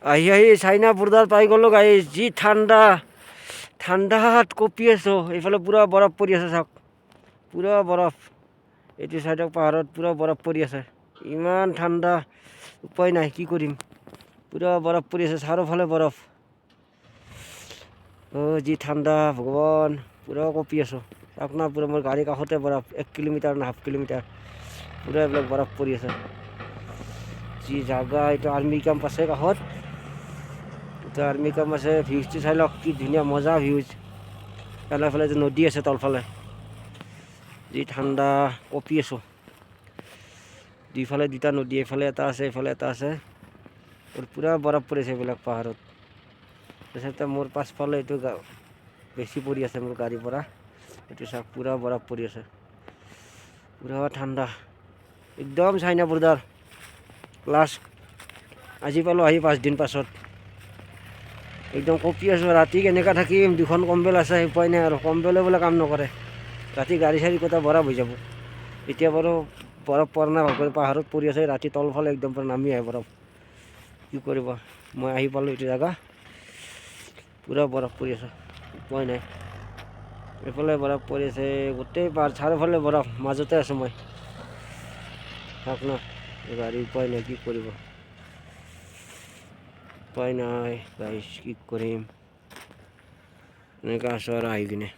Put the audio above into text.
আহি China border পাই গ'লোঁ গাইজ। যি ঠাণ্ডা, ঠাণ্ডাত কঁপি আছোঁ। এইফালে পূৰা বৰফ পৰি আছে চাওক, পূৰা বৰফ। এইটো চাইডক পাহাৰত পূৰা বৰফ পৰি আছে, ইমান ঠাণ্ডা, উপায় নাই, কি কৰিম। পূৰা বৰফ পৰি আছে, চাৰিওফালে বৰফ। যি ঠাণ্ডা ভগৱান, পূৰা কঁপি আছোঁ। চাওক না, পূৰা মোৰ গাড়ীৰ কাষতে বৰফ, 1 কিলোমিটাৰ না 1/2 কিলোমিটাৰ পূৰা এইবিলাক বৰফ পৰি আছে। যি জাগা, এইটো আৰ্মি কেম্প আছে কাষত, এইটো আৰ্মি কেম্প আছে। ভিউজটো চাই লওক, কি ধুনীয়া মজা ভিউজ। ফালে যে নদী আছে তলফালে, যি ঠাণ্ডা, কঁপি আছোঁ। দুইফালে দুটা নদী, এইফালে এটা আছে, এইফালে এটা আছে। পূৰা বৰফ পৰিছে এইবিলাক পাহাৰত। তাৰপিছত মোৰ পাছফালে এইটো বেছি পৰি আছে মোৰ গাড়ীৰ পৰা। এইটো চাওক, পূৰা বৰফ পৰি আছে, পূৰা ঠাণ্ডা, একদম চাইনা বৰ্ডাৰ। লাষ্ট আজি পালোঁ আহি 5 দিন পাছত। একদম কঁপি আছোঁ। ৰাতি কেনেকৈ থাকিম, 2খন কম্বল আছে, উপায় নাই আৰু। কম্বলে বোলে কাম নকৰে, ৰাতি গাড়ী চাড়ী গোটেই বৰফ হৈ যাব। এতিয়া বাৰু বৰফ পৰা নাই ভালকৈ, পাহাৰত পৰি আছে, ৰাতি তলফালে একদম পূৰা নামি আহে বৰফ। কি কৰিব, মই আহি পালোঁ এইটো জেগা, পূৰা বৰফ পৰি আছে, উপায় নাই। এইফালে বৰফ পৰি আছে, গোটেই পাহাৰ চাৰিওফালে বৰফ, মাজতে আছোঁ মই। চাওক না গাড়ী, উপায় নাই, কি কৰিব, উপায় নাই গাইছ, কি কৰিম। এনেকৈ আছোঁ আৰু আহি কিনে।